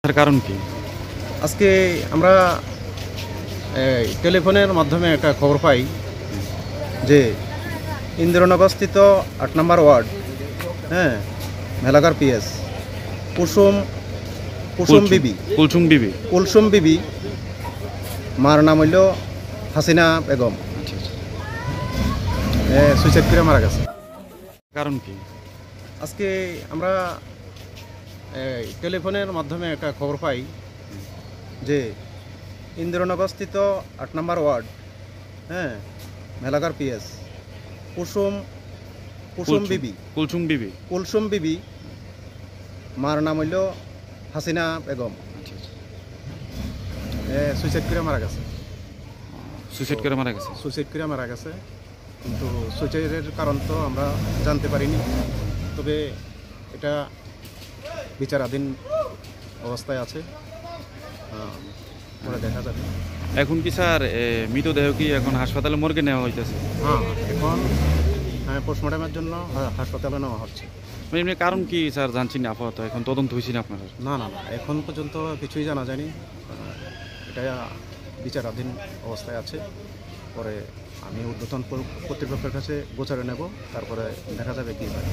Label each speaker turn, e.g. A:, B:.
A: তার কারণ কি?
B: আজকে আমরা টেলিফোনের মাধ্যমে একটা খবর পাই যে ইন্দ্রনগরস্থিত ৮ নম্বর ওয়ার্ড, হ্যাঁ, মেলাঘর পিএস কুসুম বিবি কুলসুম বিবি মার নাম হইল হাসিনা বেগম।
A: আচ্ছা আচ্ছা।
B: সুইসাইড করে মারা গেছে।
A: কারণ কি?
B: আজকে আমরা টেলিফোনের মাধ্যমে একটা খবর পাই যে ইন্দ্রনগরস্থিত ৮ নম্বর ওয়ার্ড, হ্যাঁ, মেলাঘর পিএস কুলসুম বিবি মার নাম হইল হাসিনা বেগম।
A: আচ্ছা আচ্ছা।
B: সুইসাইড করে মারা গেছে।
A: সুইসাইড করে মারা গেছে।
B: সুইসাইড করে মারা গেছে, কিন্তু সুইসাইডের কারণ তো আমরা জানতে পারিনি। তবে এটা বিচারাধীন অবস্থায় আছে, পরে দেখা যাবে।
A: এখন কি স্যার মৃতদেহ কি এখন হাসপাতালে মর্গে নেওয়া হইতেছে?
B: হ্যাঁ, এখন পোস্টমর্টমের জন্য হাসপাতালে নেওয়া হচ্ছে।
A: মানে এমনি কারণ কি স্যার জানছি না আপাতত, এখন তদন্ত হয়েছে না আপনারা?
B: না, এখন পর্যন্ত কিছুই জানা যায়নি। এটা বিচারাধীন অবস্থায় আছে। পরে আমি ঊর্ধ্বতন কর্তৃপক্ষের কাছে গোচারে নেব, তারপরে দেখা যাবে কী হয়।